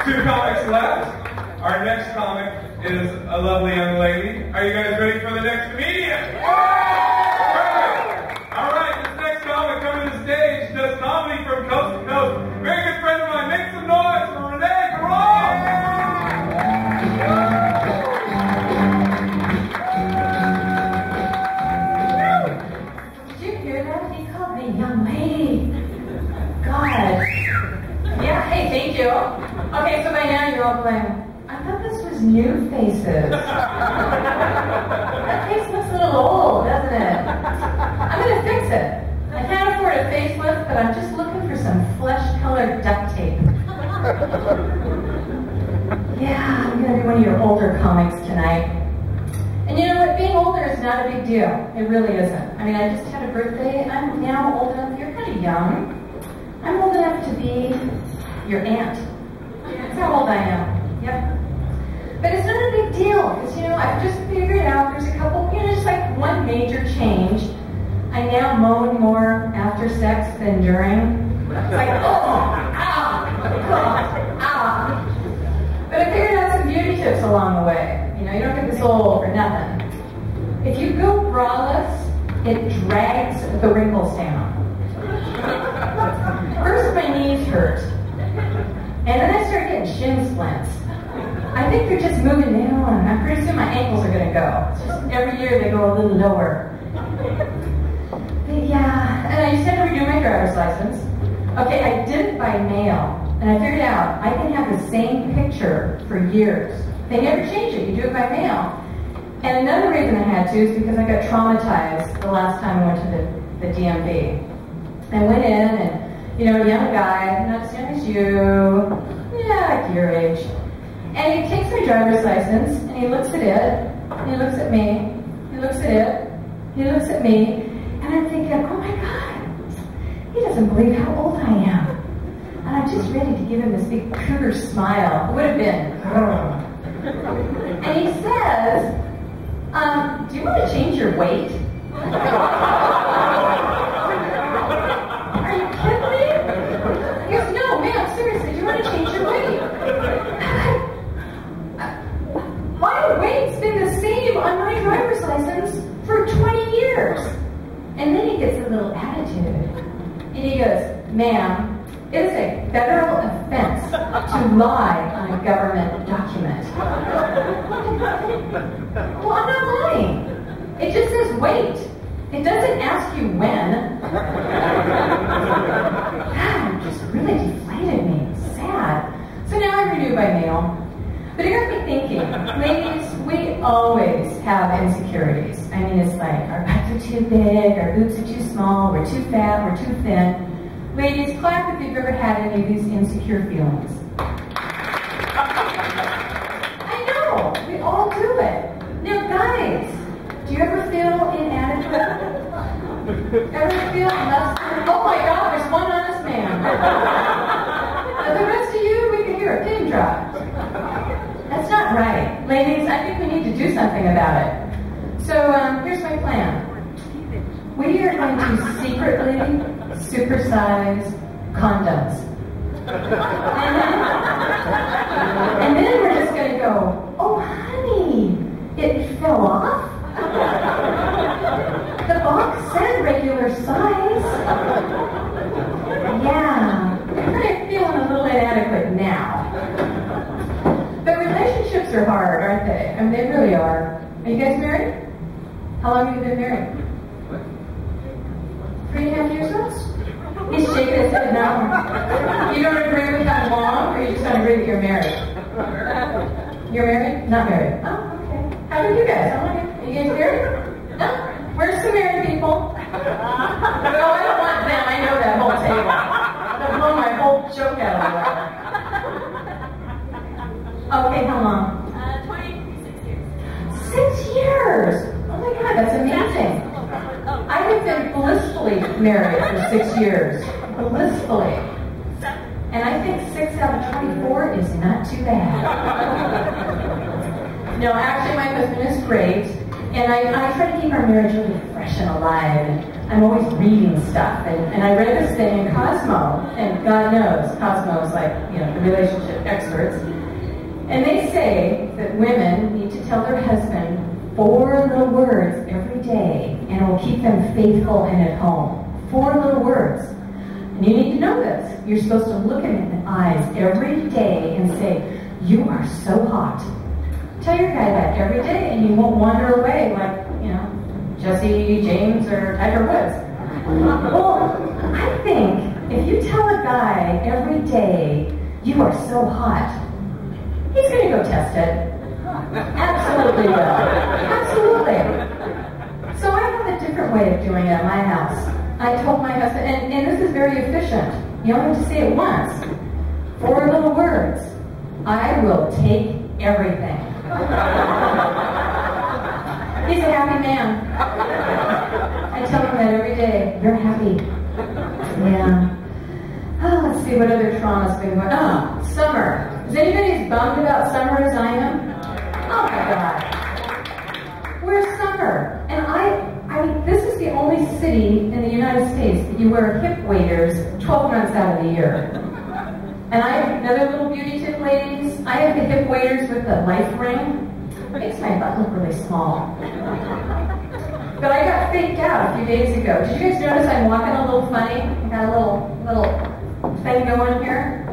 2 comics left. Our next comic is a lovely young lady. Are you guys ready for the next comedian? Perfect. All right, this next comic coming to the stage does comedy from coast to coast. Very good friend of mine. Make some noise for Renee Perrault. Did you hear that? He called me young lady. God. Yeah, hey, thank you. Okay, so by now you're all going, I thought this was new faces. That face looks a little old, doesn't it? I'm going to fix it. I can't afford a facelift, but I'm just looking for some flesh-colored duct tape. Yeah, I'm going to do one of your older comics tonight. And you know what? Being older is not a big deal. It really isn't. I mean, I just had a birthday. I'm now old enough. You're kind of young. I'm old enough to be your aunt. That's how old I am. Yep. But it's not a big deal, because, you know, I've just figured out there's a couple, you know, just like one major change. I now moan more after sex than during. It's like, But I figured out some beauty tips along the way. You know, you don't get this old for nothing. If you go braless, it drags the wrinkles down. First, my knees hurt. And then I started getting shin splints. I think they're just moving down. I'm pretty soon my ankles are going to go. It's just every year they go a little lower. But yeah, and I used to have to redo my driver's license. Okay, I did it by mail. And I figured out I can have the same picture for years. They never change it. You do it by mail. And another reason I had to is because I got traumatized the last time I went to the DMV. I went in and, you know, a young guy, not as young as you, yeah, like your age. And he takes my driver's license, and he looks at it, and he looks at me, he looks at it, he looks at me, and I'm thinking, oh my God, he doesn't believe how old I am. And I'm just ready to give him this big cougar smile. It would have been, and he says, do you want to change your weight? Are you kidding me? He goes, no, ma'am, seriously, do you want to change your weight? My weight's been the same on my driver's license for 20 years. And then he gets a little attitude. And he goes, ma'am, it is a federal offense to lie on a government document. Well, I'm not lying. It just says wait. It doesn't ask you when. God, it just really deflated me. It's sad. So now I renew by mail. But it got me thinking, ladies, we always have insecurities. I mean, it's like, our butts are too big, our boobs are too small, we're too fat, we're too thin. Ladies, clap if you've ever had any of these insecure feelings. I know, we all do it. Now, guys, do you ever feel inadequate? Ever feel less than? Oh my God, there's one honest man. The rest of you, we can hear a pin drop. That's not right. Ladies, I think we need to do something about it. So here's my plan. We are going to secretly supersize condoms. And then we're just going to go, oh honey, it fell off? The box said regular size. Yeah, I'm kind of feeling a little inadequate now. But relationships are hard, aren't they? I mean, they really are. Are you guys married? How long have you been married? 3.5 years old? He's shaking his head no. You don't agree with how long, or you just don't agree that you're married? You're married? Not married. Oh, okay. How about you guys? Are you guys married? No? Where's the married people? No, I don't want them. I know that whole table. I'll blow my whole joke out of the water. Okay, how long? 26 years. 6 years? Oh my God, that's amazing. I have been blissfully married for 6 years. Blissfully. And I think 6 out of 24 is not too bad. No, actually my husband is great. And I try to keep our marriage really fresh and alive, and I'm always reading stuff. And I read this thing in Cosmo, and God knows, Cosmo is like, the relationship experts. And they say that women need to tell their husband 4 little words every day, and it will keep them faithful and at home. 4 little words. And you need to know this. You're supposed to look him in the eyes every day and say, "You are so hot." Tell your guy that every day, and you won't wander away like, Jesse James or Tiger Woods. Well, I think if you tell a guy every day, "You are so hot," he's going to go test it. Absolutely will. Absolutely. So I have a different way of doing it at my house. I told my husband, and this is very efficient. You only have to say it once. 4 little words. "I will take everything." He's a happy man. I tell him that every day. You're happy. Yeah. Oh, let's see what other trauma's been going on. Oh, summer. Is anybody as bummed about summer as I am? Oh my God. Where's summer? And this is the only city in the United States that you wear hip waders 12 months out of the year. And I have another little beauty tip, ladies. I have the hip waders with the life ring. It makes my butt look really small. But I got faked out a few days ago. Did you guys notice I'm walking a little funny? I got a little thing going here.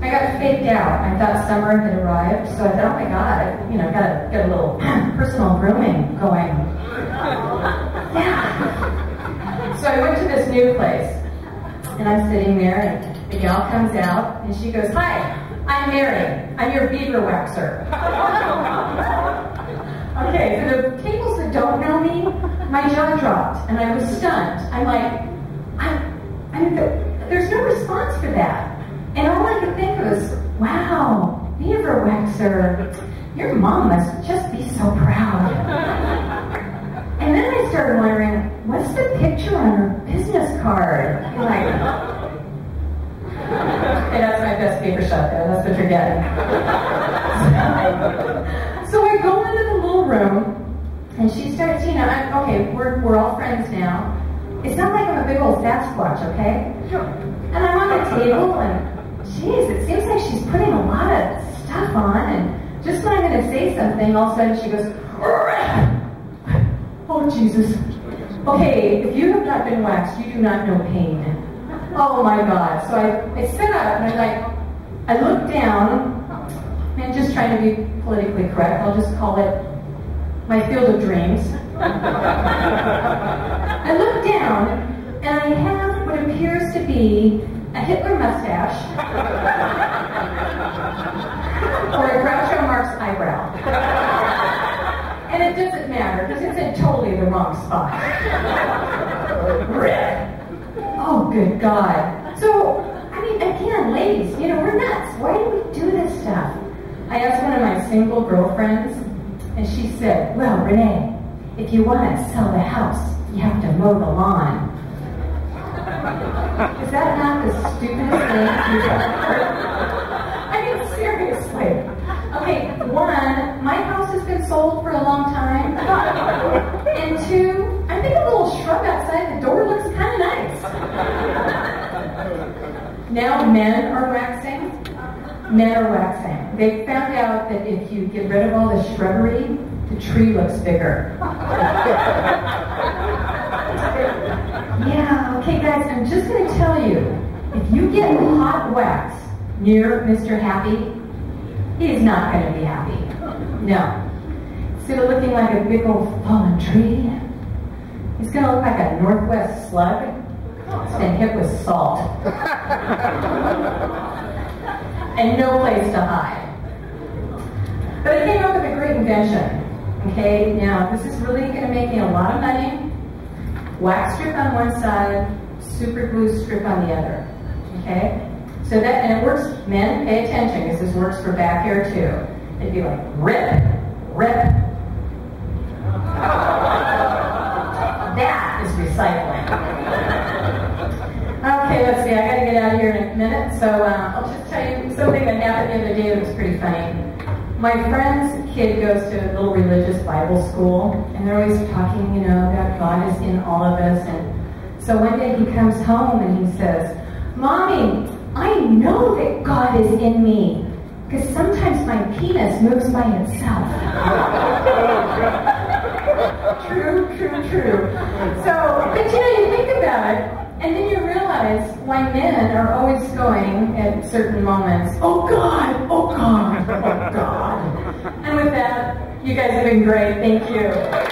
I got faked out. I thought summer had arrived, so I thought, oh my God, got a little personal grooming going. Yeah. So I went to this new place, and I'm sitting there, and the gal comes out, and she goes, "Hi, I'm Mary. I'm your beaver waxer." Okay, for the tables that don't know me, my jaw dropped, and I was stunned. I'm like, there's no response for that. And all I could think was, wow, beaver waxer, your mom must just be so proud. And then I started wondering, what's the picture on her business card? Like, hey, that's my best paper shot there. That's what you're getting. So I go into the little room, and she starts, okay, we're all friends now. It's not like I'm a big old Sasquatch, okay? And I'm on the table, and geez, it seems like she's putting a lot of stuff on, and just when I'm going to say something, all of a sudden she goes, "Oh, Jesus. Okay, if you have not been waxed, you do not know pain." Oh my God. So I sit up, and I look down, and just trying to be politically correct, I'll just call it my field of dreams. I look down, and I have what appears to be a Hitler mustache or a Groucho Marx eyebrow. And it doesn't matter, because it's in totally the wrong spot. Oh, good God. So, again, ladies, we're nuts. Why do we do this stuff? I asked one of my single girlfriends, and she said, "Well, Renee, if you want to sell the house, you have to mow the lawn." Is that not the stupidest thing you've ever heard? Seriously. Okay, 1, my house has been sold for a long time. And 2, I think a little shrub outside the door looks kind of nice. Now men are waxing. Men are waxing. They found out that if you get rid of all the shrubbery, the tree looks bigger. Yeah, okay guys, I'm just going to tell you, if you get hot wax near Mr. Happy, he's not going to be happy. No. Instead of looking like a big old fallen tree, he's going to look like a Northwest slug that's been hit with salt. And no place to hide. But I came up with a great invention. Okay, now this is really going to make me a lot of money. Wax strip on one side, super glue strip on the other. Okay? So that, and it works, men, pay attention, because this works for back hair too. It'd be like, rip, rip. That is recycling. Okay, let's see, I gotta get out of here in a minute, so I'll just tell you something that happened the other day that was pretty funny. My friend's kid goes to a little religious Bible school, and they're always talking, you know, about God is in all of us. And so one day he comes home and he says, "Mommy, I know that God is in me, because sometimes my penis moves by itself." True. So, but you know, you think about it, and then you realize why men are always going at certain moments, "Oh God, oh God, oh God." And with that, you guys have been great. Thank you.